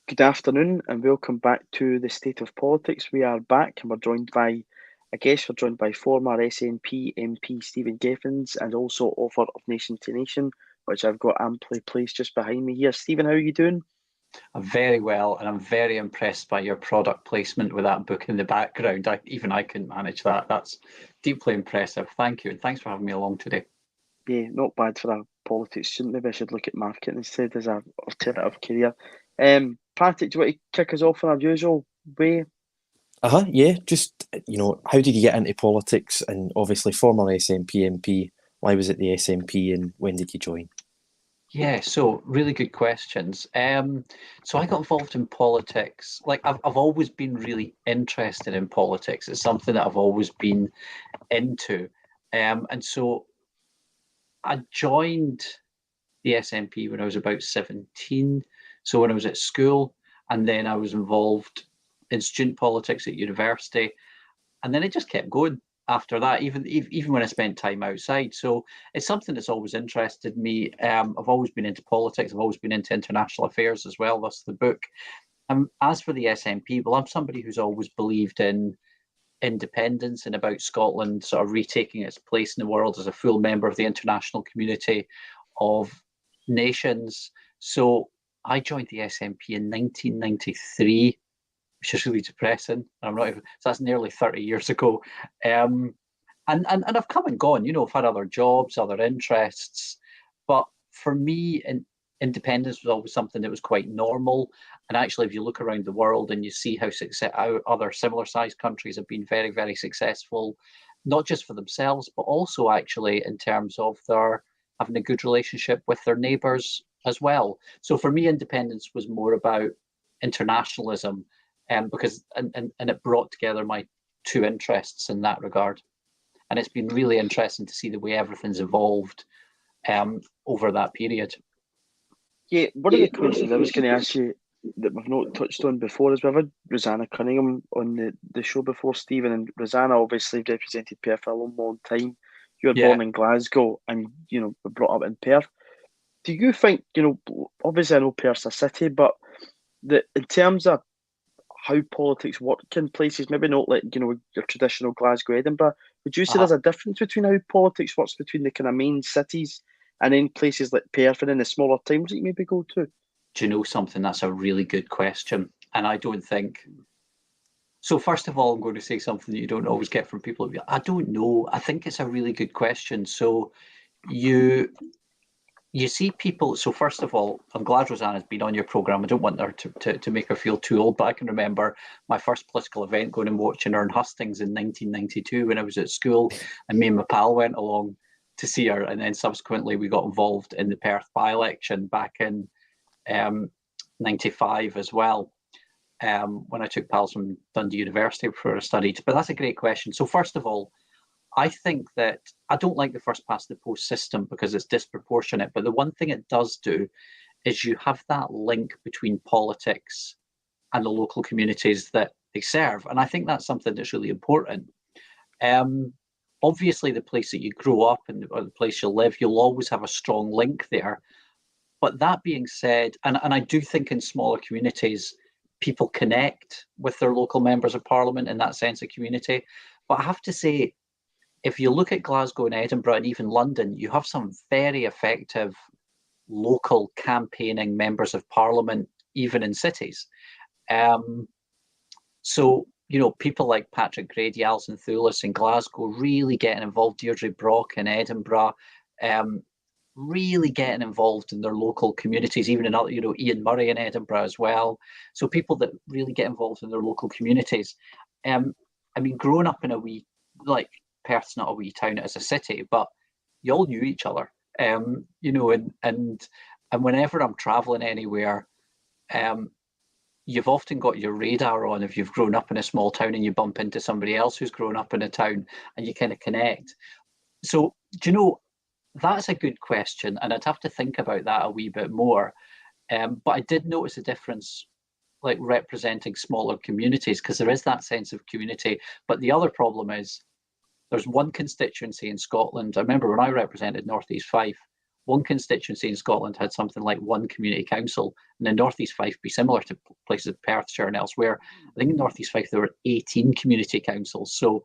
Good afternoon and welcome back to the State of Politics. We are back and we're joined by a guest. We're joined by former SNP MP Stephen Gethins and also author of Nation to Nation, which I've got amply placed just behind me here. Stephen, how are you doing? I'm very well, and I'm very impressed by your product placement with that book in the background. Even I couldn't manage that. That's deeply impressive. Thank you, and thanks for having me along today. Yeah, not bad for a politics student. Maybe I should look at marketing instead as an alternative career. Patrick, do you want to kick us off in our usual way? Yeah. Just how did you get into politics? And obviously, former SNP MP. Why was it the SNP, and when did you join? Yeah, so really good questions. So I got involved in politics. Like I've always been really interested in politics. It's something that I've always been into. And so I joined the SNP when I was about 17. So when I was at school, and then I was involved in student politics at university, and then it just kept going after that, even when I spent time outside. So it's something that's always interested me. I've always been into politics. I've always been into international affairs as well. That's the book. As for the SNP, well, I'm somebody who's always believed in independence and about Scotland sort of retaking its place in the world as a full member of the international community of nations. So I joined the SNP in 1993, which is really depressing. I'm not even, so that's nearly 30 years ago. And I've come and gone, I've had other jobs, other interests. But for me, independence was always something that was quite normal. And actually, if you look around the world and you see how other similar sized countries have been very, very successful, not just for themselves, but also actually in terms of their having a good relationship with their neighbours as well. So for me, independence was more about internationalism, because it brought together my two interests in that regard. And it's been really interesting to see the way everything's evolved over that period. Yeah, one of the questions I was going to ask you that we've not touched on before is we've had Rosanna Cunningham on the show before, Stephen, and Rosanna obviously represented Perth for a long, long time. You were born in Glasgow and, were brought up in Perth. Do you think, obviously I know Perth's a city, but in terms of how politics work in places, maybe not like, your traditional Glasgow, Edinburgh, would you say there's a difference between how politics works between the kind of main cities and in places like Perth and in the smaller towns that you maybe go to? Do you know something? That's a really good question. And I don't think... So first of all, I'm going to say something that you don't always get from people. I don't know. I think it's a really good question. So you see people. So first of all, I'm glad Rosanna's been on your programme. I don't want her to make her feel too old, but I can remember my first political event going and watching her in Hustings in 1992 when I was at school, and me and my pal went along to see her, and then subsequently we got involved in the Perth by-election back in 95 as well, when I took pals from Dundee University for I studied. But that's a great question. So first of all, I think that I don't like the first past the post system because it's disproportionate. But the one thing it does do is you have that link between politics and the local communities that they serve. And I think that's something that's really important. Obviously, the place that you grow up and or the place you live, you'll always have a strong link there. But that being said, and I do think in smaller communities, people connect with their local members of parliament in that sense of community. But I have to say, if you look at Glasgow and Edinburgh and even London, you have some very effective local campaigning members of parliament, even in cities. So, people like Patrick Grady, Alison Thewlis in Glasgow really getting involved, Deirdre Brock in Edinburgh, really getting involved in their local communities, even in other, Ian Murray in Edinburgh as well. So people that really get involved in their local communities. Growing up in a wee, like Perth's not a wee town as a city, but you all knew each other, and whenever I'm traveling anywhere, you've often got your radar on if you've grown up in a small town and you bump into somebody else who's grown up in a town and you kind of connect. So, that's a good question, and I'd have to think about that a wee bit more. But I did notice a difference, like representing smaller communities, because there is that sense of community. But the other problem is there's one constituency in Scotland. I remember when I represented North East Fife, one constituency in Scotland had something like one community council, and in North East Fife be similar to places of Perthshire and elsewhere. I think in North East Fife there were 18 community councils, so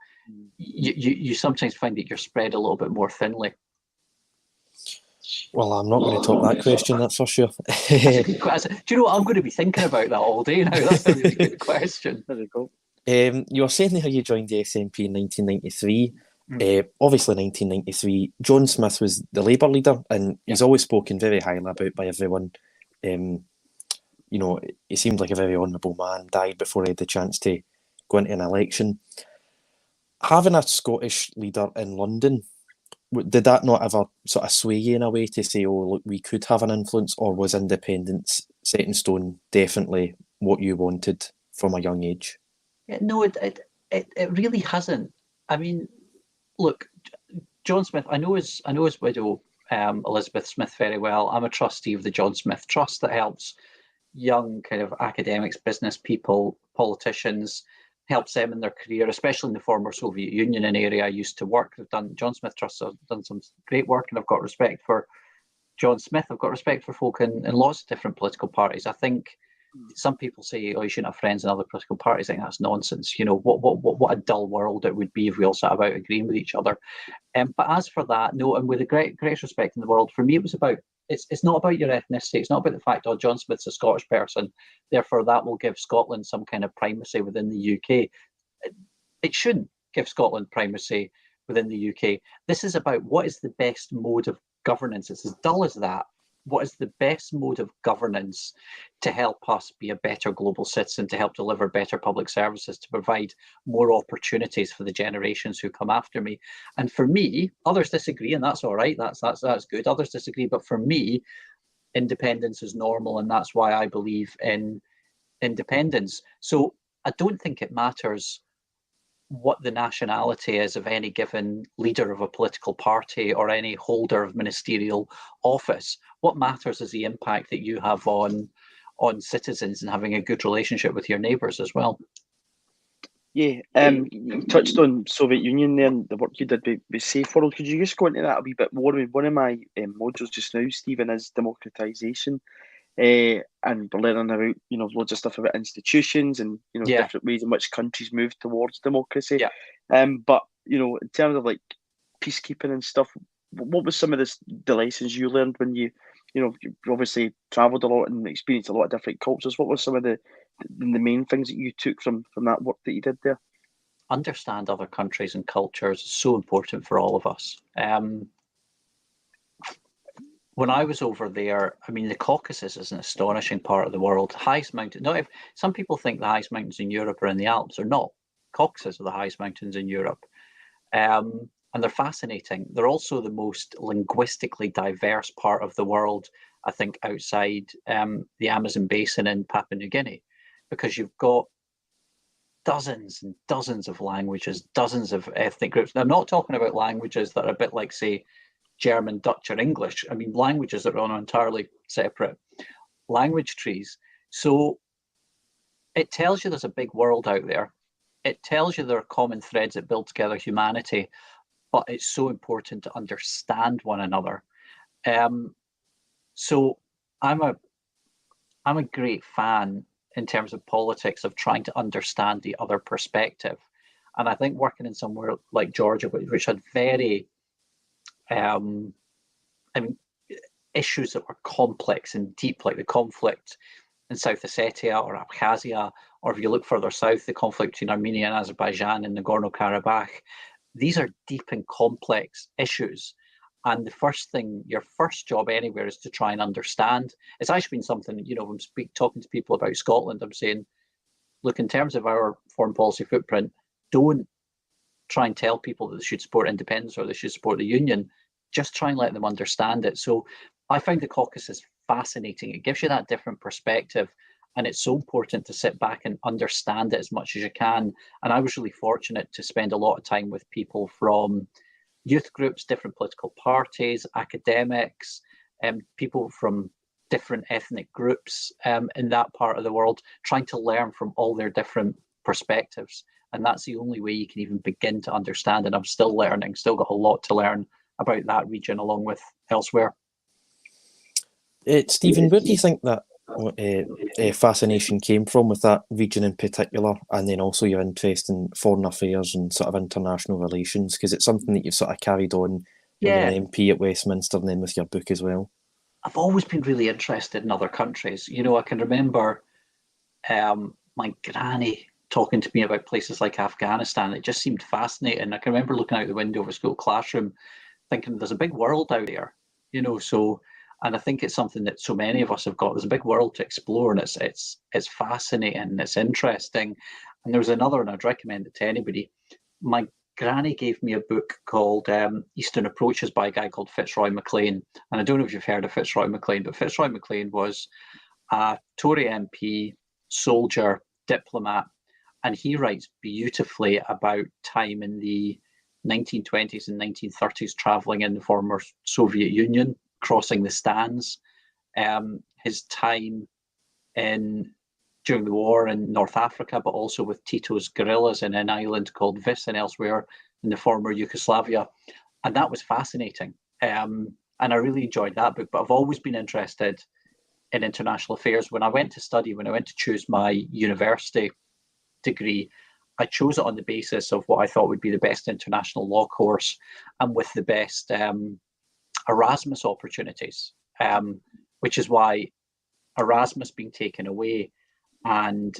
you sometimes find that you're spread a little bit more thinly. Well, I'm not going to top that question, that's for sure. That's a good question. Do you know what? I'm going to be thinking about that all day now. That's a really good question. There we go. You were saying how you joined the SNP in 1993. Obviously, 1993, John Smith was the Labour leader, and he's always spoken very highly about by everyone. You know, he seemed like a very honourable man, died before he had the chance to go into an election. Having a Scottish leader in London, did that not ever sort of sway you in a way to say, oh, look, we could have an influence, or was independence set in stone definitely what you wanted from a young age? Yeah, no, it really hasn't. I mean, look, John Smith, I know his widow, Elizabeth Smith, very well. I'm a trustee of the John Smith Trust that helps young kind of academics, business people, politicians, helps them in their career, especially in the former Soviet Union, an area I used to work. John Smith Trust has done some great work, and I've got respect for John Smith. I've got respect for folk in lots of different political parties. I think some people say, oh, you shouldn't have friends in other political parties. I think that's nonsense. You know, what a dull world it would be if we all sat about agreeing with each other. But as for that, no, and with the greatest respect in the world, for me, it was about, it's not about your ethnicity. It's not about the fact, oh, John Smith's a Scottish person, therefore that will give Scotland some kind of primacy within the UK. It shouldn't give Scotland primacy within the UK. This is about what is the best mode of governance. It's as dull as that. What is the best mode of governance to help us be a better global citizen, to help deliver better public services, to provide more opportunities for the generations who come after me? And for me, others disagree, and that's all right. That's good. Others disagree, but for me, independence is normal, and that's why I believe in independence. So I don't think it matters what the nationality is of any given leader of a political party or any holder of ministerial office. What matters is the impact that you have on citizens and having a good relationship with your neighbours as well. Yeah, you touched on Soviet Union there and the work you did with Safe World. Could you just go into that a wee bit more? I mean, one of my modules just now, Stephen, is democratisation. And we're learning about, you know, loads of stuff about institutions and, you know, different ways in which countries move towards democracy. But, you know, in terms of like peacekeeping and stuff, what was some of the lessons you learned when you obviously travelled a lot and experienced a lot of different cultures? What were some of the main things that you took from that work that you did there? Understand other countries and cultures is so important for all of us. When I was over there, I mean, the Caucasus is an astonishing part of the world. Highest mountain. No, some people think the highest mountains in Europe are in the Alps, or not. Caucasus are the highest mountains in Europe, and they're fascinating. They're also the most linguistically diverse part of the world, I think, outside the Amazon basin in Papua New Guinea, because you've got dozens and dozens of languages, dozens of ethnic groups. And I'm not talking about languages that are a bit like, say, German, Dutch, or English. I mean, languages that are on entirely separate language trees. So it tells you there's a big world out there. It tells you there are common threads that build together humanity, but it's so important to understand one another. So I'm a great fan in terms of politics of trying to understand the other perspective. And I think working in somewhere like Georgia, which had very issues that were complex and deep, like the conflict in South Ossetia or Abkhazia, or if you look further south, the conflict between Armenia and Azerbaijan in Nagorno-Karabakh. These are deep and complex issues. And your first job anywhere is to try and understand. It's actually been something, you know, when I'm talking to people about Scotland, I'm saying, look, in terms of our foreign policy footprint, don't try and tell people that they should support independence or they should support the union. Just try and let them understand it. So I find the Caucasus fascinating. It gives you that different perspective, and it's so important to sit back and understand it as much as you can. And I was really fortunate to spend a lot of time with people from youth groups, different political parties, academics, people from different ethnic groups in that part of the world, trying to learn from all their different perspectives. And that's the only way you can even begin to understand. And I'm still learning, still got a lot to learn about that region along with elsewhere. Stephen, where do you think that fascination came from with that region in particular, and then also your interest in foreign affairs and sort of international relations? Because it's something that you've sort of carried on when you're an MP at Westminster and then with your book as well. I've always been really interested in other countries. You know, I can remember my granny talking to me about places like Afghanistan. It just seemed fascinating. I can remember looking out the window of a school classroom thinking there's a big world out there, you know, and I think it's something that so many of us have got. There's a big world to explore, and it's fascinating, it's interesting. And there's another, and I'd recommend it to anybody. My granny gave me a book called Eastern Approaches by a guy called Fitzroy MacLean. And I don't know if you've heard of Fitzroy MacLean, but Fitzroy MacLean was a Tory MP, soldier, diplomat, and he writes beautifully about time in the 1920s and 1930s traveling in the former Soviet Union, crossing the stands, his time during the war in North Africa, but also with Tito's guerrillas in an island called Vis and elsewhere in the former Yugoslavia. And that was fascinating. And I really enjoyed that book, but I've always been interested in international affairs. When I went to choose my university degree, I chose it on the basis of what I thought would be the best international law course and with the best Erasmus opportunities, which is why Erasmus being taken away and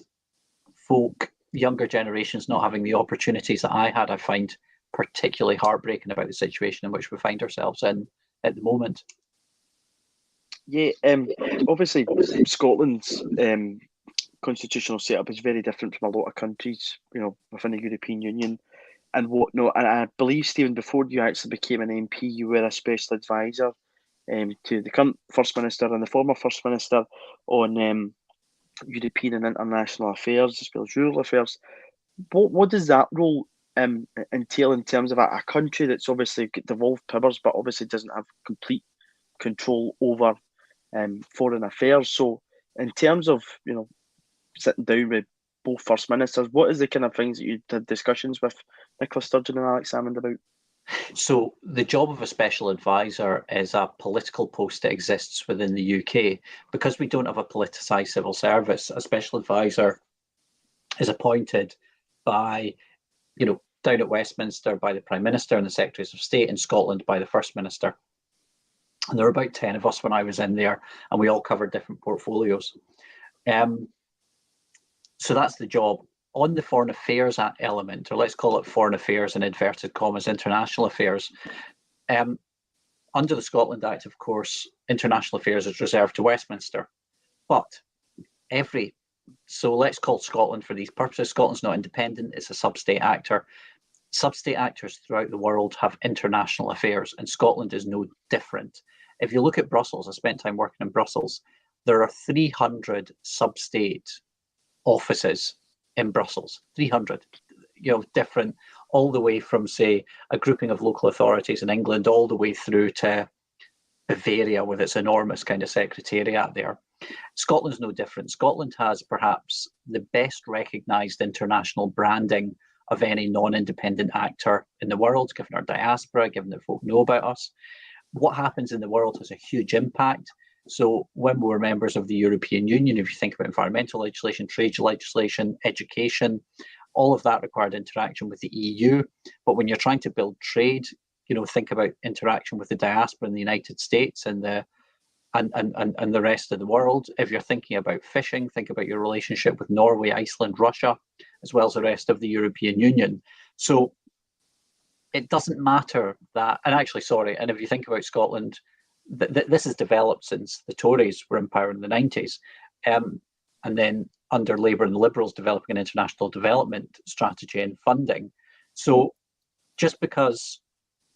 younger generations not having the opportunities that I had, I find particularly heartbreaking about the situation in which we find ourselves in at the moment. Yeah, obviously Scotland's constitutional setup is very different from a lot of countries, you know, within the European Union and whatnot. And I believe, Stephen, before you actually became an MP, you were a special advisor to the current First Minister and the former First Minister on European and international affairs as well as rural affairs. What does that role entail in terms of a country that's obviously got devolved powers but obviously doesn't have complete control over foreign affairs? So in terms of, you know, sitting down with both First Ministers, what is the kind of things that you had discussions with Nicola Sturgeon and Alex Salmond about? So the job of a special advisor is a political post that exists within the UK. Because we don't have a politicised civil service, a special advisor is appointed by, you know, down at Westminster by the Prime Minister and the Secretaries of State, in Scotland by the First Minister. And there were about 10 of us when I was in there, and we all covered different portfolios. So that's the job. On the foreign affairs element, or let's call it foreign affairs in inverted commas, international affairs, under the Scotland Act, of course, international affairs is reserved to Westminster. But so let's call Scotland for these purposes. Scotland's not independent, it's a sub-state actor. Sub-state actors throughout the world have international affairs, and Scotland is no different. If you look at Brussels, I spent time working in Brussels, there are 300 sub-state offices in Brussels, 300, you know, different, all the way from, say, a grouping of local authorities in England, all the way through to Bavaria with its enormous kind of secretariat there. Scotland's no different. Scotland has perhaps the best recognised international branding of any non-independent actor in the world, given our diaspora, given that folk know about us. What happens in the world has a huge impact. So when we were members of the European Union, if you think about environmental legislation, trade legislation, education, all of that required interaction with the EU. But when you're trying to build trade, you know, think about interaction with the diaspora in the United States and the rest of the world. If you're thinking about fishing, think about your relationship with Norway, Iceland, Russia, as well as the rest of the European Union. So it doesn't matter that, and if you think about Scotland, this has developed since the Tories were in power in the 90s, and then under Labour and the Liberals developing an international development strategy and funding. So just because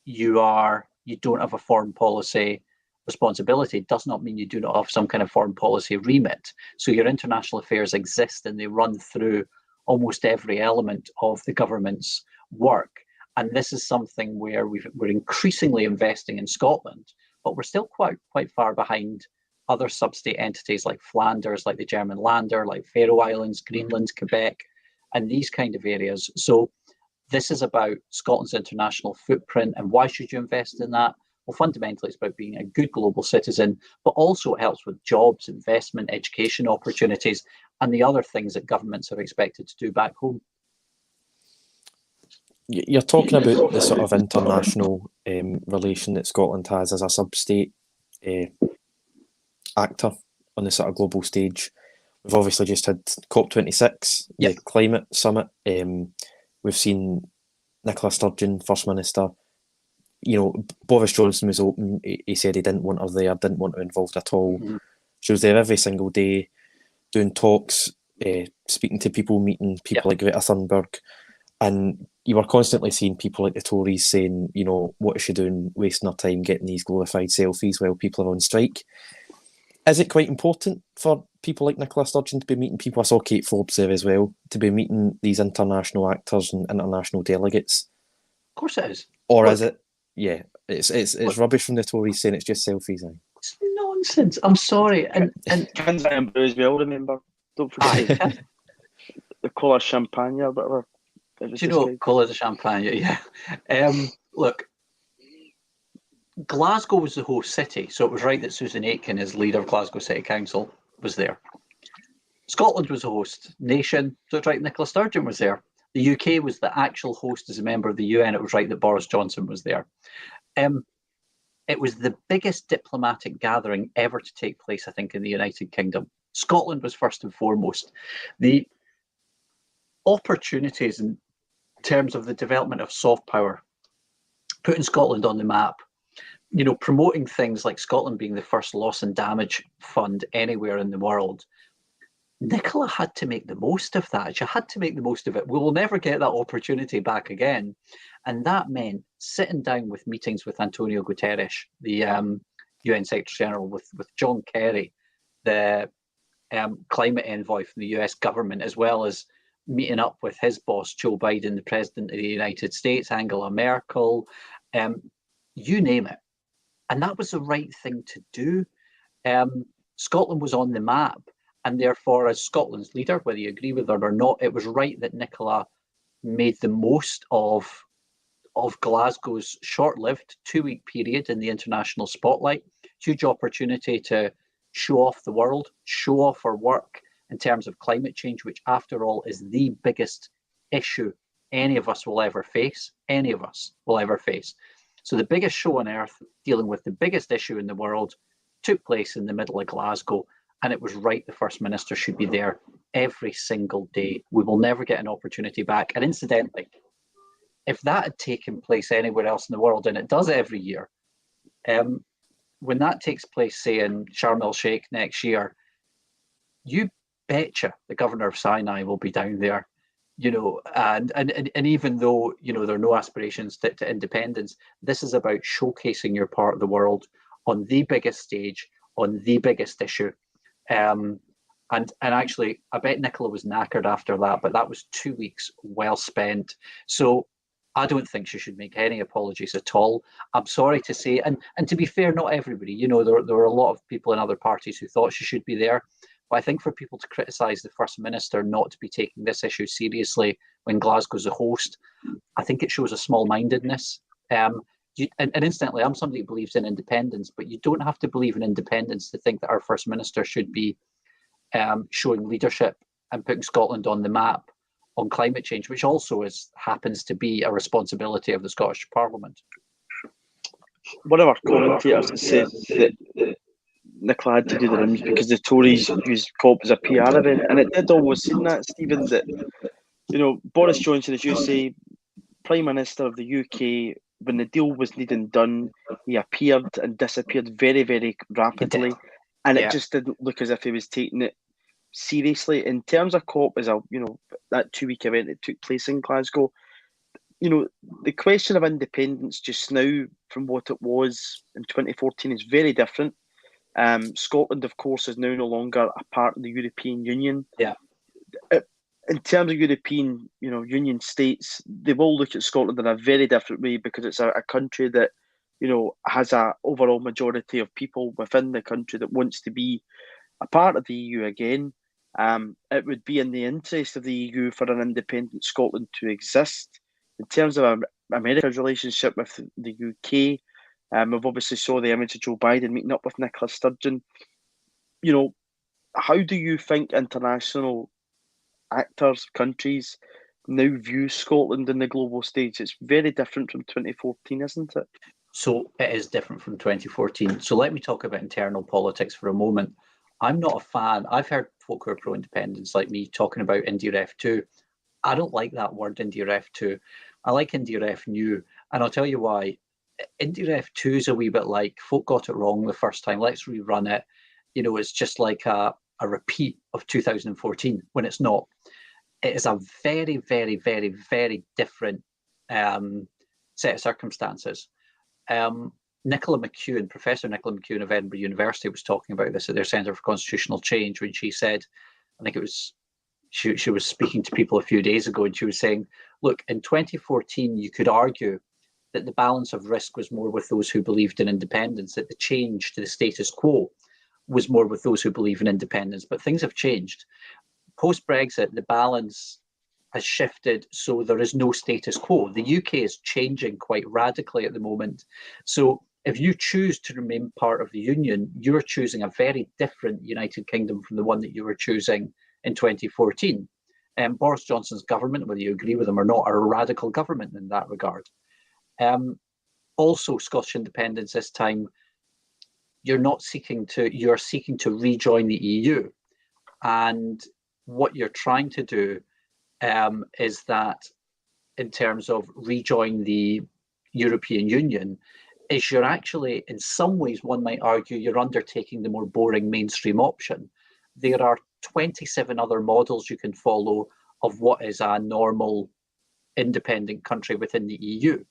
you don't have a foreign policy responsibility does not mean you do not have some kind of foreign policy remit. So your international affairs exist and they run through almost every element of the government's work. And this is something where we're increasingly investing in Scotland, but we're still quite far behind other sub-state entities like Flanders, like the German Länder, like Faroe Islands, Greenland, Quebec, and these kind of areas. So this is about Scotland's international footprint, and why should you invest in that? Well, fundamentally, it's about being a good global citizen, but also it helps with jobs, investment, education opportunities, and the other things that governments are expected to do back home. You're talking about the sort of international relation that Scotland has as a sub-state actor on the sort of global stage. We've obviously just had COP26, the climate summit. We've seen Nicola Sturgeon, First Minister. Boris Johnson was open. He said he didn't want her there, didn't want her involved at all. Mm-hmm. She was there every single day, doing talks, speaking to people, meeting people like Greta Thunberg. And you were constantly seeing people like the Tories saying, what is she doing, wasting her time getting these glorified selfies while people are on strike? Is it quite important for people like Nicola Sturgeon to be meeting people? I saw Kate Forbes there as well, to be meeting these international actors and international delegates. Of course it is. Or is it? Yeah, it's rubbish from the Tories saying it's just selfies. It's nonsense. I'm sorry. And Cans and brew as well, remember? Don't forget the colour champagne or whatever. Do you know colour the champagne? Yeah. Look, Glasgow was the host city, so it was right that Susan Aitken, as leader of Glasgow City Council, was there. Scotland was the host nation, so it's right Nicola Sturgeon was there. The UK was the actual host as a member of the UN. It was right that Boris Johnson was there. It was the biggest diplomatic gathering ever to take place, I think, in the United Kingdom. Scotland was first and foremost. The opportunities in terms of the development of soft power, putting Scotland on the map, promoting things like Scotland being the first loss and damage fund anywhere in the world. Nicola had to make the most of that. She had to make the most of it. We will never get that opportunity back again. And that meant sitting down with meetings with Antonio Guterres, the UN Secretary General, with John Kerry, the climate envoy from the US government, as well as meeting up with his boss, Joe Biden, the President of the United States, Angela Merkel, you name it. And that was the right thing to do. Scotland was on the map. And therefore, as Scotland's leader, whether you agree with her or not, it was right that Nicola made the most of Glasgow's short-lived 2-week period in the international spotlight. Huge opportunity to show off the world, show off her work in terms of climate change, which, after all, is the biggest issue any of us will ever face. Any of us will ever face. So the biggest show on earth, dealing with the biggest issue in the world, took place in the middle of Glasgow. And it was right the First Minister should be there every single day. We will never get an opportunity back. And incidentally, if that had taken place anywhere else in the world, and it does every year, when that takes place, say, in Sharm el-Sheikh next year, you betcha the Governor of Sinai will be down there, and even though, there are no aspirations to independence, this is about showcasing your part of the world on the biggest stage, on the biggest issue. And actually, I bet Nicola was knackered after that, but that was 2 weeks well spent. So I don't think she should make any apologies at all. I'm sorry to say, and to be fair, not everybody, there were a lot of people in other parties who thought she should be there. But I think for people to criticise the First Minister not to be taking this issue seriously when Glasgow's a host, I think it shows a small-mindedness. And incidentally, I'm somebody who believes in independence, but you don't have to believe in independence to think that our First Minister should be showing leadership and putting Scotland on the map on climate change, which also happens to be a responsibility of the Scottish Parliament. One of our commentators said that Nicola had to do the rims because the Tories used COP as a PR event, and it did almost seem that, Stephen, that Boris Johnson, as you say, Prime Minister of the UK, when the deal was needed done, he appeared and disappeared very, very rapidly, and it just didn't look as if he was taking it seriously. In terms of COP as a that 2-week event that took place in Glasgow, the question of independence just now from what it was in 2014 is very different. Scotland, of course, is now no longer a part of the European Union. Yeah. In terms of European, Union states, they will look at Scotland in a very different way because it's a country that, has a overall majority of people within the country that wants to be a part of the EU again. It would be in the interest of the EU for an independent Scotland to exist. In terms of America's relationship with the UK, We've obviously saw the image of Joe Biden meeting up with Nicola Sturgeon. You know, how do you think international actors, countries now view Scotland in the global stage? It's very different from 2014, isn't it? So it is different from 2014. So let me talk about internal politics for a moment. I'm not a fan. I've heard folk who are pro-independence like me talking about India Ref 2. I don't like that word, India Ref 2. I like India Ref New. And I'll tell you why. India Ref 2 is a wee bit like, folk got it wrong the first time, let's rerun it. You know, it's just like a repeat of 2014 when it's not. It is a very, very, very, very different set of circumstances. Nicola McEwen, Professor Nicola McEwen of Edinburgh University, was talking about this at their Centre for Constitutional Change when she said, I think it was, she was speaking to people a few days ago, and she was saying, look, in 2014, you could argue that the balance of risk was more with those who believed in independence, that the change to the status quo was more with those who believe in independence. But things have changed. Post-Brexit, the balance has shifted, so there is no status quo. The UK is changing quite radically at the moment. So if you choose to remain part of the Union, you're choosing a very different United Kingdom from the one that you were choosing in 2014. Boris Johnson's government, whether you agree with him or not, are a radical government in that regard. Also, Scottish independence this time, you're seeking to rejoin the EU. And what you're trying to do is that, in terms of rejoin the European Union, is you're actually, in some ways, one might argue, you're undertaking the more boring mainstream option. There are 27 other models you can follow of what is a normal independent country within the EU.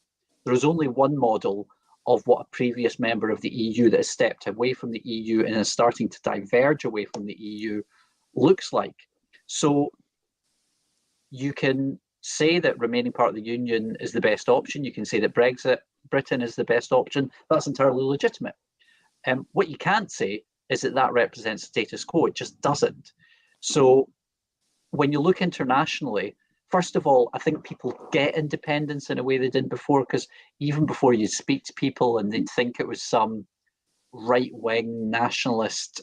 There is only one model of what a previous member of the EU that has stepped away from the EU and is starting to diverge away from the EU looks like. So you can say that remaining part of the Union is the best option. You can say that Britain is the best option. That's entirely legitimate. What you can't say is that that represents status quo. It just doesn't. So when you look internationally, first of all, I think people get independence in a way they didn't before, because even before you speak to people and they'd think it was some right-wing nationalist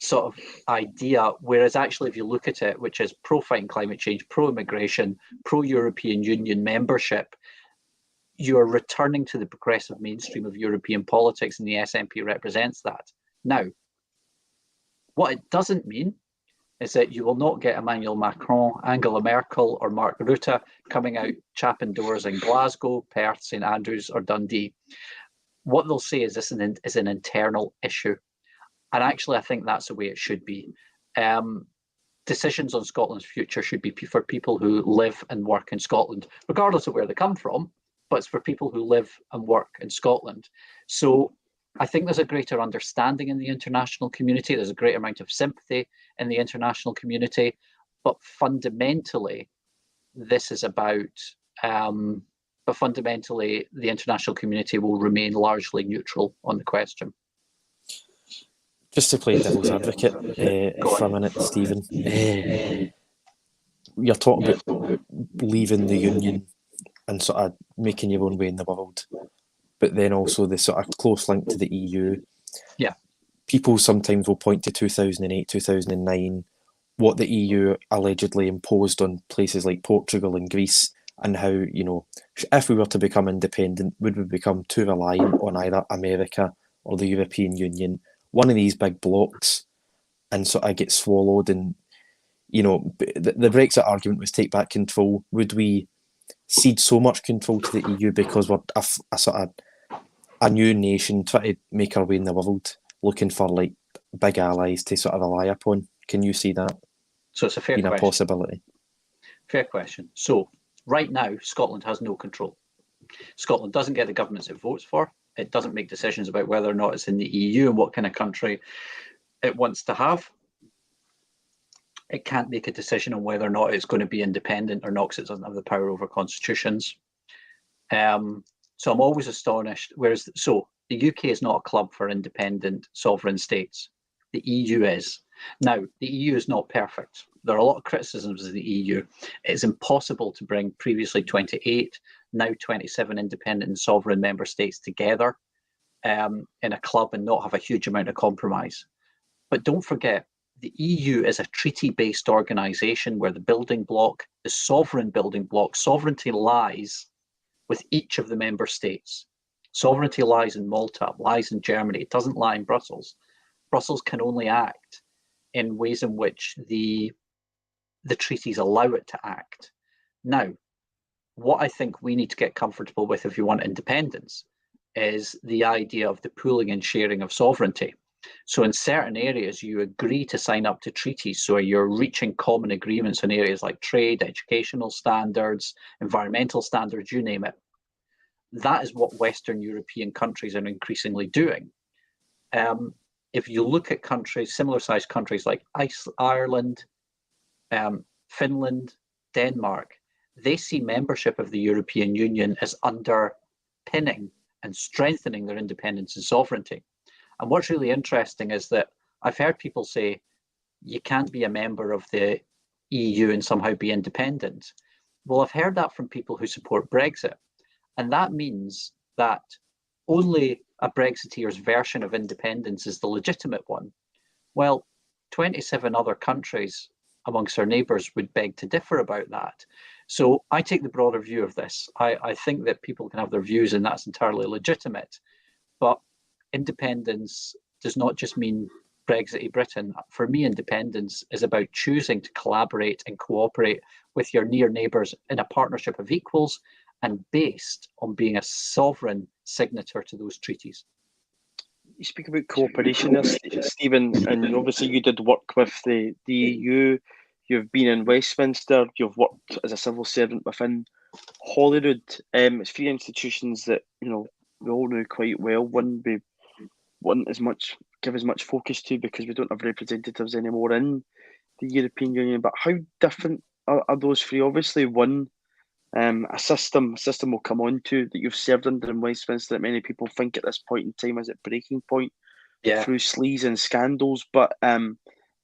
sort of idea, whereas actually if you look at it, which is pro-fighting climate change, pro-immigration, pro-European Union membership, you are returning to the progressive mainstream of European politics, and the SNP represents that. Now, what it doesn't mean is that you will not get Emmanuel Macron, Angela Merkel, or Mark Rutte coming out chapping doors in Glasgow, Perth, St Andrews, or Dundee. What they'll say is this is an internal issue. And actually, I think that's the way it should be. Decisions on Scotland's future should be for people who live and work in Scotland, regardless of where they come from, but it's for people who live and work in Scotland. So I think there's a greater understanding in the international community. There's a great amount of sympathy in the international community, but fundamentally, this is about, but fundamentally, the international community will remain largely neutral on the question. Just to play devil's advocate for a minute, Stephen. You're talking about leaving the Union and sort of making your own way in the world, but then also the sort of close link to the EU. Yeah. People sometimes will point to 2008, 2009, what the EU allegedly imposed on places like Portugal and Greece, and how, you know, if we were to become independent, would we become too reliant on either America or the European Union, one of these big blocks, and sort of get swallowed? And, you know, the Brexit argument was take back control. Would we cede so much control to the EU because we're a sort of a new nation trying to make our way in the world, looking for like big allies to sort of rely upon? Can you see that? So it's a fair question. A possibility. Fair question. So right now, Scotland has no control. Scotland doesn't get the governments it votes for. It doesn't make decisions about whether or not it's in the EU and what kind of country it wants to have. It can't make a decision on whether or not it's going to be independent or not, because it doesn't have the power over constitutions. So I'm always astonished. So the UK is not a club for independent sovereign states. The EU is. Now, the EU is not perfect. There are a lot of criticisms of the EU. It's impossible to bring previously 28 now 27 independent and sovereign member states together in a club and not have a huge amount of compromise. But don't forget, the EU is a treaty-based organisation where the building block, the sovereign building block, sovereignty lies with each of the member states. Sovereignty lies in Malta, lies in Germany. It doesn't lie in Brussels. Brussels can only act in ways in which the treaties allow it to act. Now, what I think we need to get comfortable with if you want independence is the idea of the pooling and sharing of sovereignty. So in certain areas, you agree to sign up to treaties. So you're reaching common agreements on areas like trade, educational standards, environmental standards, you name it. That is what Western European countries are increasingly doing. If you look at countries, similar sized countries like Ireland, Finland, Denmark, they see membership of the European Union as underpinning and strengthening their independence and sovereignty. And what's really interesting is that I've heard people say you can't be a member of the EU and somehow be independent. Well, I've heard that from people who support Brexit. And that means that only a Brexiteer's version of independence is the legitimate one. Well, 27 other countries amongst our neighbours would beg to differ about that. So I take the broader view of this. I think that people can have their views and that's entirely legitimate. But independence does not just mean Brexit Britain. For me, independence is about choosing to collaborate and cooperate with your near neighbours in a partnership of equals and based on being a sovereign signature to those treaties. You speak about cooperation there, Stephen, and obviously you did work with the EU. You've been in Westminster. You've worked as a civil servant within Holyrood. It's three institutions that we all know quite well. One we wouldn't give as much focus to because we don't have representatives anymore in the European Union. But how different are those three? Obviously, one. A system will come on to that you've served under in Westminster that many people think at this point in time is at breaking point through sleaze and scandals. But then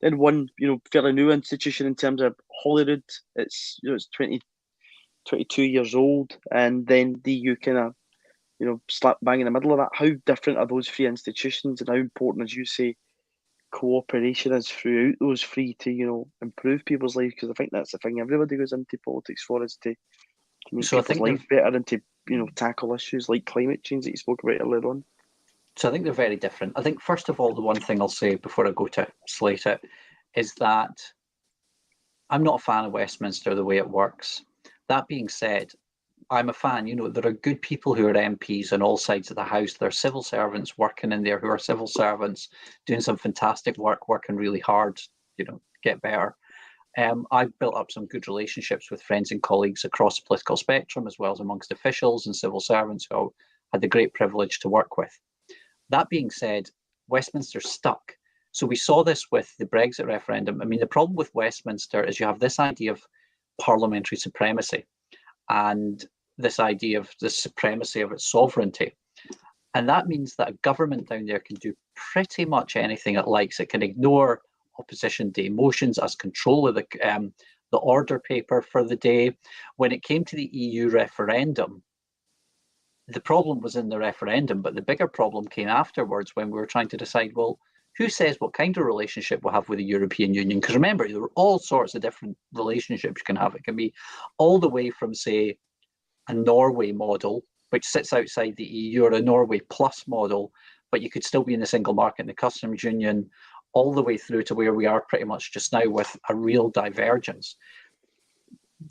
one, fairly new institution in terms of Holyrood, it's 22 years old, and then the EU kind of slap bang in the middle of that. How different are those three institutions, and how important, as you say, cooperation is throughout those three to improve people's lives? Because I think that's the thing everybody goes into politics for, is to make people's life better and to tackle issues like climate change that you spoke about earlier on. So I think they're very different. I think first of all, the one thing I'll say before I go to slate it is that I'm not a fan of Westminster the way it works. That being said, I'm a fan. There are good people who are MPs on all sides of the house. There are civil servants working in there who are civil servants doing some fantastic work, working really hard, to get better. I've built up some good relationships with friends and colleagues across the political spectrum, as well as amongst officials and civil servants who I had the great privilege to work with. That being said, Westminster's stuck. So we saw this with the Brexit referendum. I mean, the problem with Westminster is you have this idea of parliamentary supremacy and this idea of the supremacy of its sovereignty. And that means that a government down there can do pretty much anything it likes. It can ignore opposition day motions, as control of the order paper for the day. When it came to the EU referendum, the problem was in the referendum, but the bigger problem came afterwards when we were trying to decide, well, who says what kind of relationship we'll have with the European Union? Because remember, there are all sorts of different relationships you can have. It can be all the way from, say, a Norway model, which sits outside the EU, or a Norway plus model, but you could still be in the single market and the customs union, all the way through to where we are pretty much just now with a real divergence.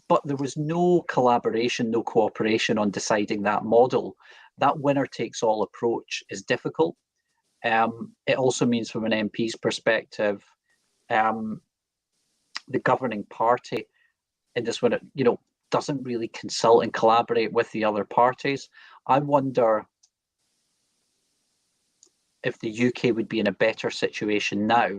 But there was no collaboration, no cooperation on deciding that model. That winner-takes-all approach is difficult. It also means, from an MP's perspective, the governing party in this one, doesn't really consult and collaborate with the other parties. I wonder if the UK would be in a better situation now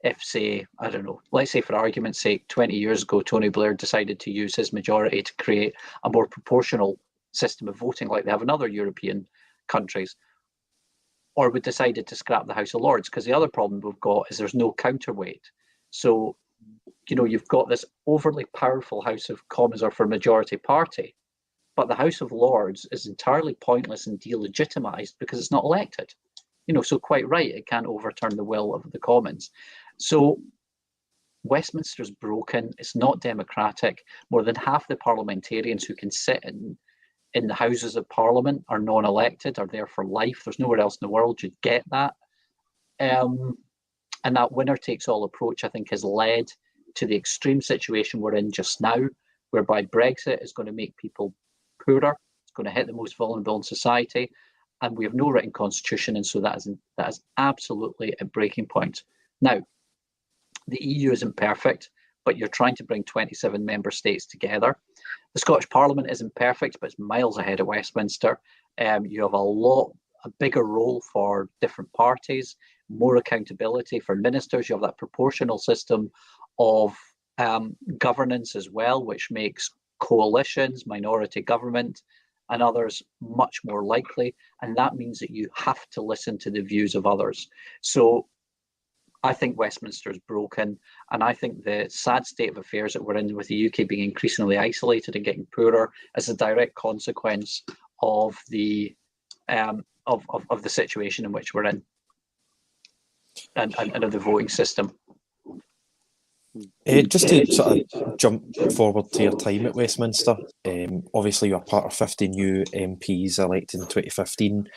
if, say, I don't know, let's say for argument's sake, 20 years ago, Tony Blair decided to use his majority to create a more proportional system of voting like they have in other European countries, or we decided to scrap the House of Lords, because the other problem we've got is there's no counterweight. So, you've got this overly powerful House of Commons or for majority party, But the House of Lords is entirely pointless and delegitimised because it's not elected. So quite right, it can't overturn the will of the Commons. So Westminster's broken, it's not democratic. More than half the parliamentarians who can sit in the Houses of Parliament are non-elected, are there for life. There's nowhere else in the world you'd get that. And that winner-takes-all approach, I think, has led to the extreme situation we're in just now, whereby Brexit is going to make people poorer, it's going to hit the most vulnerable in society, and we have no written constitution, and so that is absolutely a breaking point. Now, the EU isn't perfect, but you're trying to bring 27 member states together. The Scottish Parliament isn't perfect, but it's miles ahead of Westminster. You have a bigger role for different parties, more accountability for ministers. You have that proportional system of governance as well, which makes coalitions, minority government, and others much more likely. And that means that you have to listen to the views of others. So I think Westminster is broken, and I think the sad state of affairs that we're in, with the UK being increasingly isolated and getting poorer, is a direct consequence of the of the situation in which we're in, and of the voting system. Just to sort of jump forward to your time at Westminster, obviously you were part of 50 new MPs elected in 2015.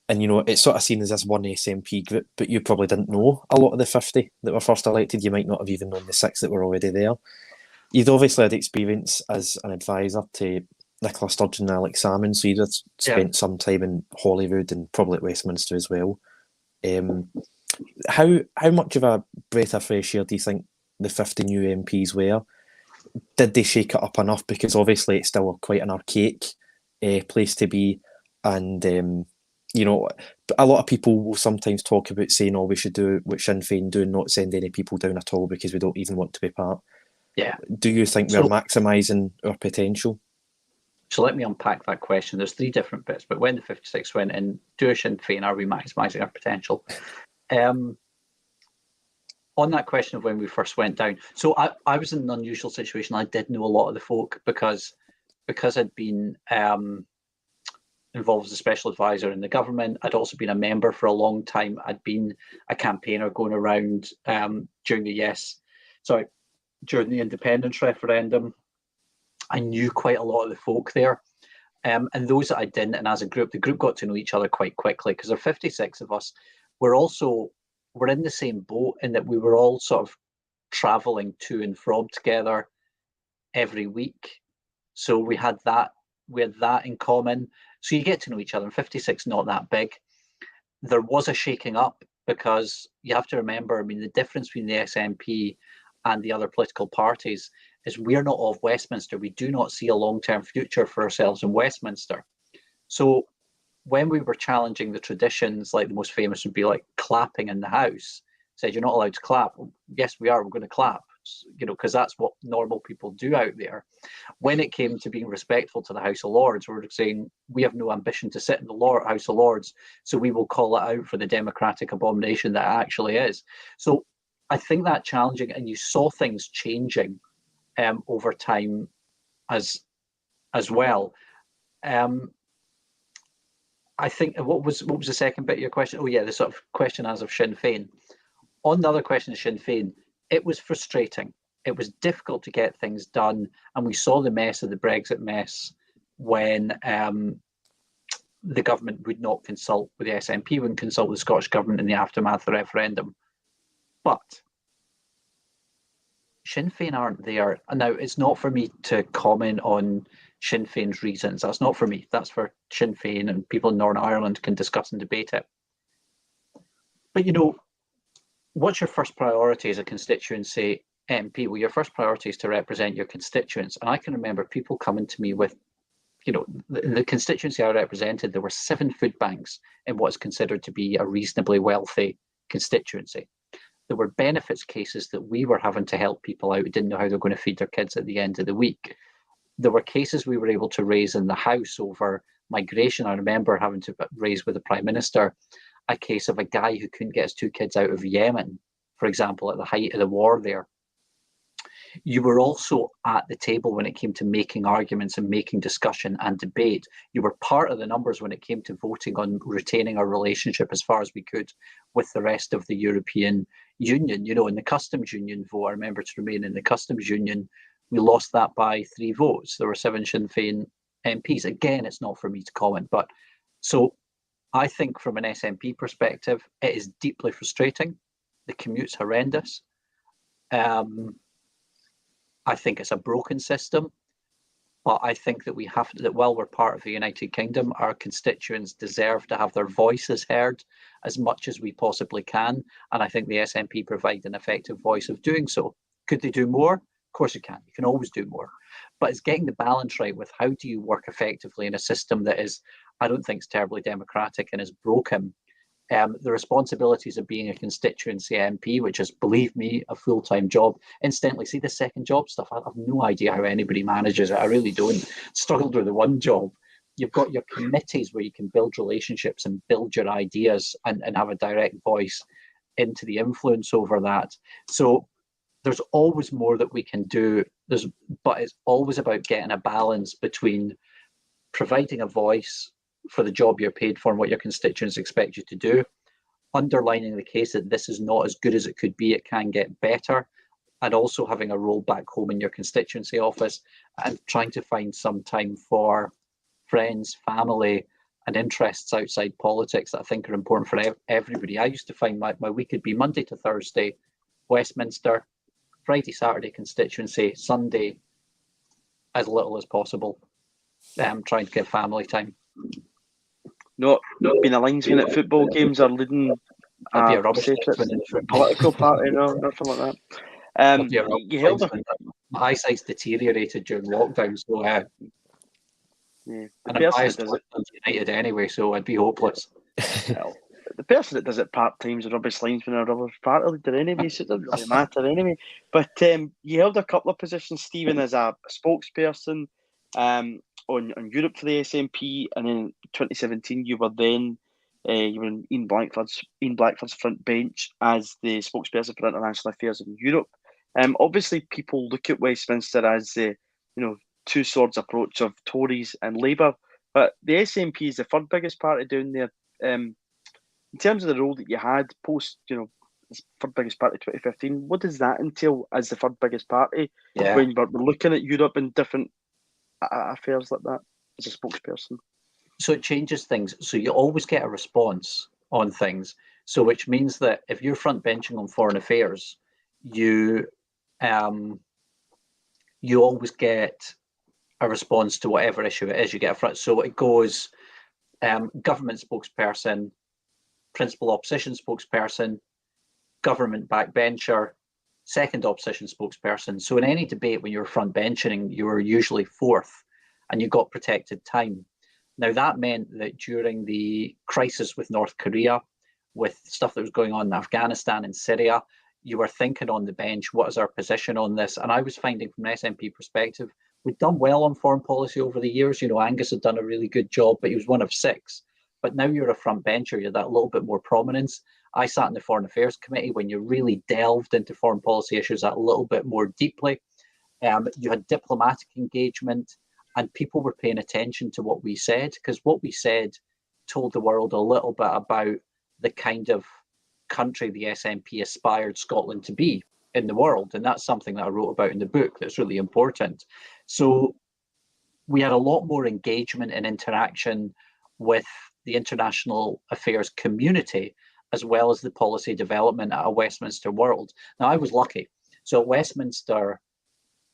And, it's sort of seen as this one SNP group, but you probably didn't know a lot of the 50 that were first elected. You might not have even known the 6 that were already there. You'd obviously had experience as an advisor to Nicola Sturgeon and Alex Salmond, so you'd have spent some time in Holyrood and probably at Westminster as well. How much of a breath of fresh air do you think the 50 new MPs were? Did they shake it up enough? Because obviously it's still quite an archaic place to be, and a lot of people will sometimes talk about saying, we should do what Sinn Féin do and not send any people down at all because we don't even want to be part. Yeah. Do you think we're maximising our potential? So let me unpack that question. There's 3 different bits, but when the 56 went in, do Sinn Féin, are we maximising our potential? On that question of when we first went down, so I was in an unusual situation. I did know a lot of the folk because I'd been involved as a special advisor in the government. I'd also been a member for a long time. I'd been a campaigner going around during the independence referendum. I knew quite a lot of the folk there. And those that I didn't, and as a group, the group got to know each other quite quickly, because there are 56 of us. We're in the same boat in that we were all sort of travelling to and from together every week. So we had that in common. So you get to know each other, and 56 not that big. There was a shaking up, because you have to remember, the difference between the SNP and the other political parties is we're not of Westminster. We do not see a long-term future for ourselves in Westminster. So when we were challenging the traditions, like the most famous would be like clapping in the House, said you're not allowed to clap. Well, yes, we are. We're going to clap, because that's what normal people do out there. When it came to being respectful to the House of Lords, we were saying we have no ambition to sit in the House of Lords, so we will call it out for the democratic abomination that it actually is. So I think that challenging, and you saw things changing over time as well. I think what was the second bit of your question? Oh yeah, the sort of question as of Sinn Féin. On the other question of Sinn Féin, it was frustrating. It was difficult to get things done, and we saw the mess of the Brexit mess when the government would not consult with the SNP, wouldn't consult with the Scottish government in the aftermath of the referendum. But Sinn Féin aren't there. And now, it's not for me to comment on Sinn Féin's reasons. That's not for me. That's for Sinn Féin, and people in Northern Ireland can discuss and debate it. But what's your first priority as a constituency MP? Well, your first priority is to represent your constituents. And I can remember people coming to me with, the constituency I represented, there were 7 food banks in what's considered to be a reasonably wealthy constituency. There were benefits cases that we were having to help people out who didn't know how they're going to feed their kids at the end of the week. There were cases we were able to raise in the House over migration. I remember having to raise with the Prime Minister a case of a guy who couldn't get his 2 kids out of Yemen, for example, at the height of the war there. You were also at the table when it came to making arguments and making discussion and debate. You were part of the numbers when it came to voting on retaining our relationship as far as we could with the rest of the European Union. In the customs union vote, I remember to remain in the customs union, we lost that by 3 votes. There were 7 Sinn Féin MPs. Again, it's not for me to comment, but so I think from an SNP perspective, it is deeply frustrating. The commute's horrendous. I think it's a broken system, but I think that that while we're part of the United Kingdom, our constituents deserve to have their voices heard as much as we possibly can. And I think the SNP provide an effective voice of doing so. Could they do more? Of course you can. You can always do more. But it's getting the balance right with how do you work effectively in a system that is, I don't think, is terribly democratic and is broken. The responsibilities of being a constituency MP, which is, believe me, a full-time job. Incidentally, see the second job stuff, I have no idea how anybody manages it. I really don't. Struggled with the one job. You've got your committees where you can build relationships and build your ideas and have a direct voice into the influence over that. So there's always more that we can do. But it's always about getting a balance between providing a voice for the job you're paid for and what your constituents expect you to do, underlining the case that this is not as good as it could be, it can get better, and also having a role back home in your constituency office and trying to find some time for friends, family, and interests outside politics that I think are important for everybody. I used to find my week could be Monday to Thursday, Westminster, Friday, Saturday constituency, Sunday, as little as possible, trying to get family time. Not being a linesman at football games or leading I'd be a rubbish political party, no, nothing like that. You held my eyesight's deteriorated during lockdown, so and I'm biased to United anyway, so I'd be hopeless. Well, the person that does it part-time is a rubbish linesman or a rubbish party leader anyway, so it doesn't really matter anyway. But you held a couple of positions, Stephen, as a spokesperson on Europe for the SNP, and in 2017 you were in Ian Blackford's front bench as the spokesperson for international affairs in Europe. Obviously, people look at Westminster as the two swords approach of Tories and Labour, but the SNP is the third biggest party down there. In terms of the role that you had post, third biggest party 2015, what does that entail as the third biggest party when we're looking at Europe and different affairs like that as a spokesperson? So it changes things. So you always get a response on things. So which means that if you're front benching on foreign affairs, you always get a response to whatever issue it is. You get a front. So it goes government spokesperson, principal opposition spokesperson, government backbencher, second opposition spokesperson. So in any debate, when you're front benching, you were usually fourth and you got protected time. Now that meant that during the crisis with North Korea, with stuff that was going on in Afghanistan and Syria, you were thinking on the bench, what is our position on this? And I was finding from an SNP perspective, we'd done well on foreign policy over the years. Angus had done a really good job, but he was one of 6. But now you're a front bencher, you're that little bit more prominence. I sat in the Foreign Affairs Committee when you really delved into foreign policy issues that little bit more deeply. You had diplomatic engagement and people were paying attention to what we said, because what we said told the world a little bit about the kind of country the SNP aspired Scotland to be in the world. And that's something that I wrote about in the book that's really important. So we had a lot more engagement and interaction with the international affairs community, as well as the policy development at a Westminster world. Now, I was lucky. So at Westminster,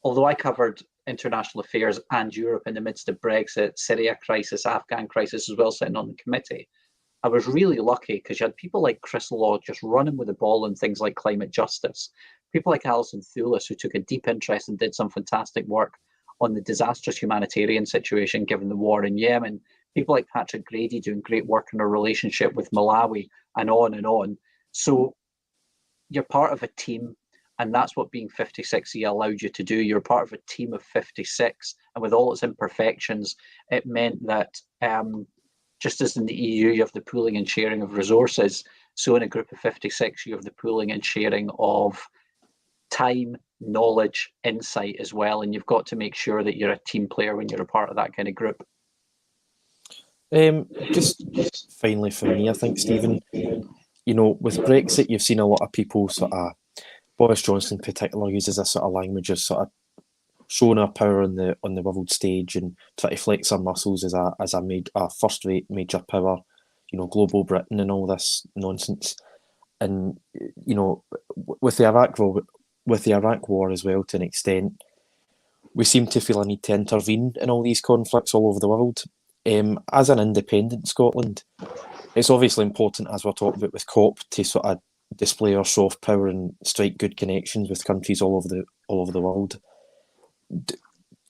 although I covered international affairs and Europe in the midst of Brexit, Syria crisis, Afghan crisis as well, sitting on the committee, I was really lucky because you had people like Chris Law just running with the ball on things like climate justice, people like Alison Thulis, who took a deep interest and did some fantastic work on the disastrous humanitarian situation given the war in Yemen, people like Patrick Grady doing great work in a relationship with Malawi, and on and on. So you're part of a team, and that's what being 56E allowed you to do. You're part of a team of 56, and with all its imperfections, it meant that just as in the EU, you have the pooling and sharing of resources, so in a group of 56, you have the pooling and sharing of time, knowledge, insight as well, and you've got to make sure that you're a team player when you're a part of that kind of group. Just finally for me, I think, Stephen, with Brexit, you've seen a lot of people sort of, Boris Johnson in particular uses this sort of language of sort of showing our power on the world stage and try to flex our muscles as a first-rate major power, global Britain and all this nonsense. And with the Iraq war as well, to an extent, we seem to feel a need to intervene in all these conflicts all over the world. As an independent Scotland, it's obviously important, as we're talking about with COP, to sort of display our soft power and strike good connections with countries all over the world.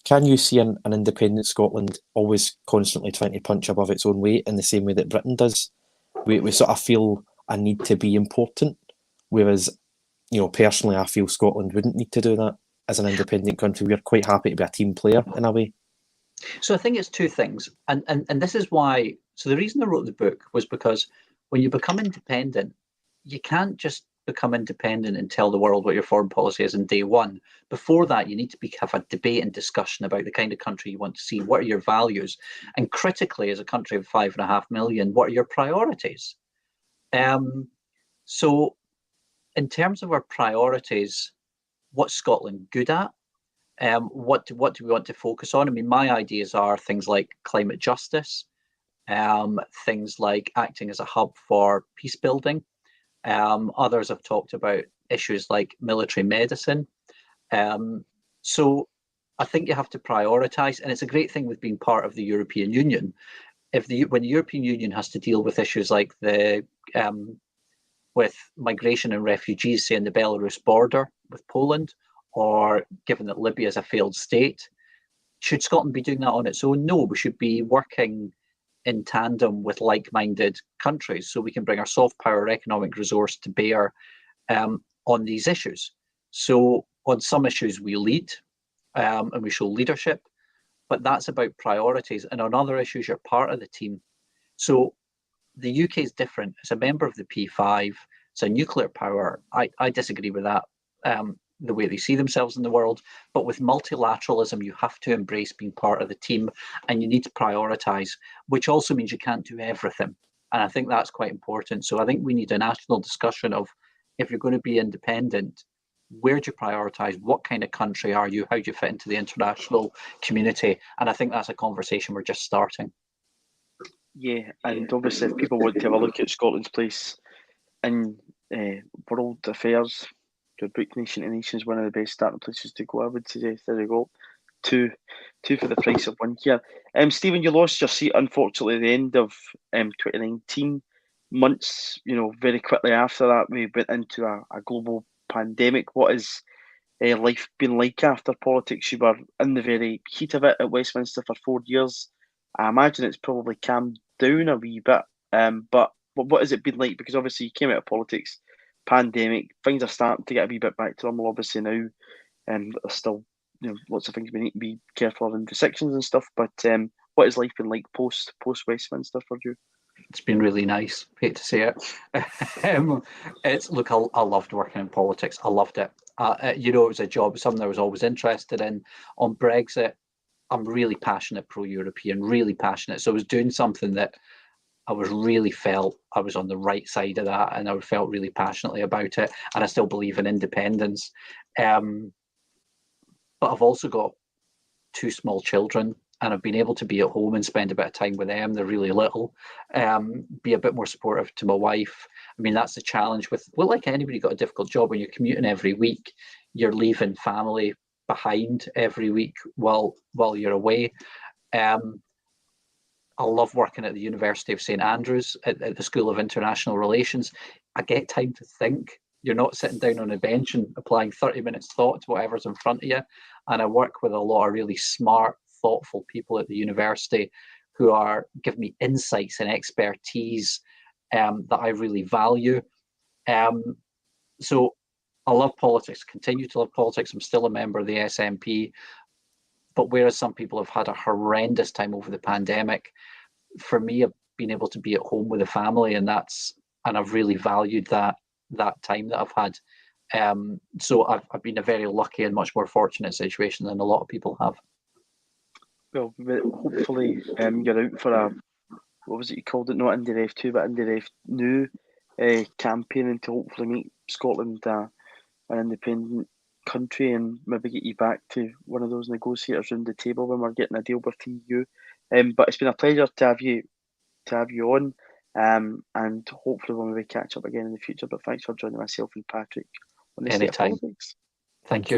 Can you see an independent Scotland always constantly trying to punch above its own weight in the same way that Britain does? We sort of feel a need to be important, whereas, personally, I feel Scotland wouldn't need to do that as an independent country. We're quite happy to be a team player in a way. So I think it's two things, and this is why. So the reason I wrote the book was because when you become independent, you can't just become independent and tell the world what your foreign policy is in day one. Before that, you need to have a debate and discussion about the kind of country you want to see. What are your values? And critically, as a country of 5.5 million, what are your priorities? So in terms of our priorities, what's Scotland good at? What do we want to focus on? I mean, my ideas are things like climate justice, things like acting as a hub for peace building. Others have talked about issues like military medicine. So I think you have to prioritise, and it's a great thing with being part of the European Union. When the European Union has to deal with issues like with migration and refugees, say in the Belarus border with Poland, or given that Libya is a failed state, should Scotland be doing that on its own? No, we should be working in tandem with like-minded countries so we can bring our soft power economic resource to bear on these issues. So on some issues we lead and we show leadership, but that's about priorities. And on other issues, you're part of the team. So the UK is different. It's a member of the P5. It's a nuclear power. I disagree with that, the way they see themselves in the world. But with multilateralism, you have to embrace being part of the team, and you need to prioritise, which also means you can't do everything. And I think that's quite important. So I think we need a national discussion of, if you're going to be independent, where do you prioritise? What kind of country are you? How do you fit into the international community? And I think that's a conversation we're just starting. Yeah, and obviously if people want to have a look at Scotland's place in world affairs, your book Nation to Nation is one of the best starting places to go, I would suggest. There you go. Two for the price of one here. Stephen, you lost your seat, unfortunately, at the end of 2019. Months, very quickly after that, we went into a global pandemic. What has life been like after politics? You were in the very heat of it at Westminster for 4 years. I imagine it's probably calmed down a wee bit. But what has it been like? Because obviously you came out of politics, pandemic, things are starting to get a wee bit back to normal obviously now. There's still lots of things we need to be careful of in restrictions and stuff. But what has life been like post Westminster for you? It's been really nice. Hate to say it. I loved working in politics. I loved it. It was a job, something I was always interested in. On Brexit, I'm really passionate pro-European, really passionate. So I was doing something that I felt I was on the right side of that, and I felt really passionately about it. And I still believe in independence. But I've also got 2 small children, and I've been able to be at home and spend a bit of time with them. They're really little. Be a bit more supportive to my wife. I mean, that's the challenge with, like anybody got a difficult job, when you're commuting every week, you're leaving family behind every week while you're away. I love working at the University of St Andrews at the School of International Relations. I get time to think. You're not sitting down on a bench and applying 30 minutes thought to whatever's in front of you. And I work with a lot of really smart, thoughtful people at the university who are giving me insights and expertise that I really value. So I love politics, continue to love politics. I'm still a member of the SNP. But whereas some people have had a horrendous time over the pandemic, for me, I've been able to be at home with the family, and I've really valued that time that I've had. So I've been a very lucky and much more fortunate situation than a lot of people have. Well, hopefully you're out for a, what was it you called it, not Indy Ref 2 but Indy Ref new campaigning to hopefully make Scotland an independent country and maybe get you back to one of those negotiators around the table when we're getting a deal with the EU. But it's been a pleasure to have you on, and hopefully we'll maybe catch up again in the future. But thanks for joining myself and Patrick on the State of Anytime. Politics. Thank you.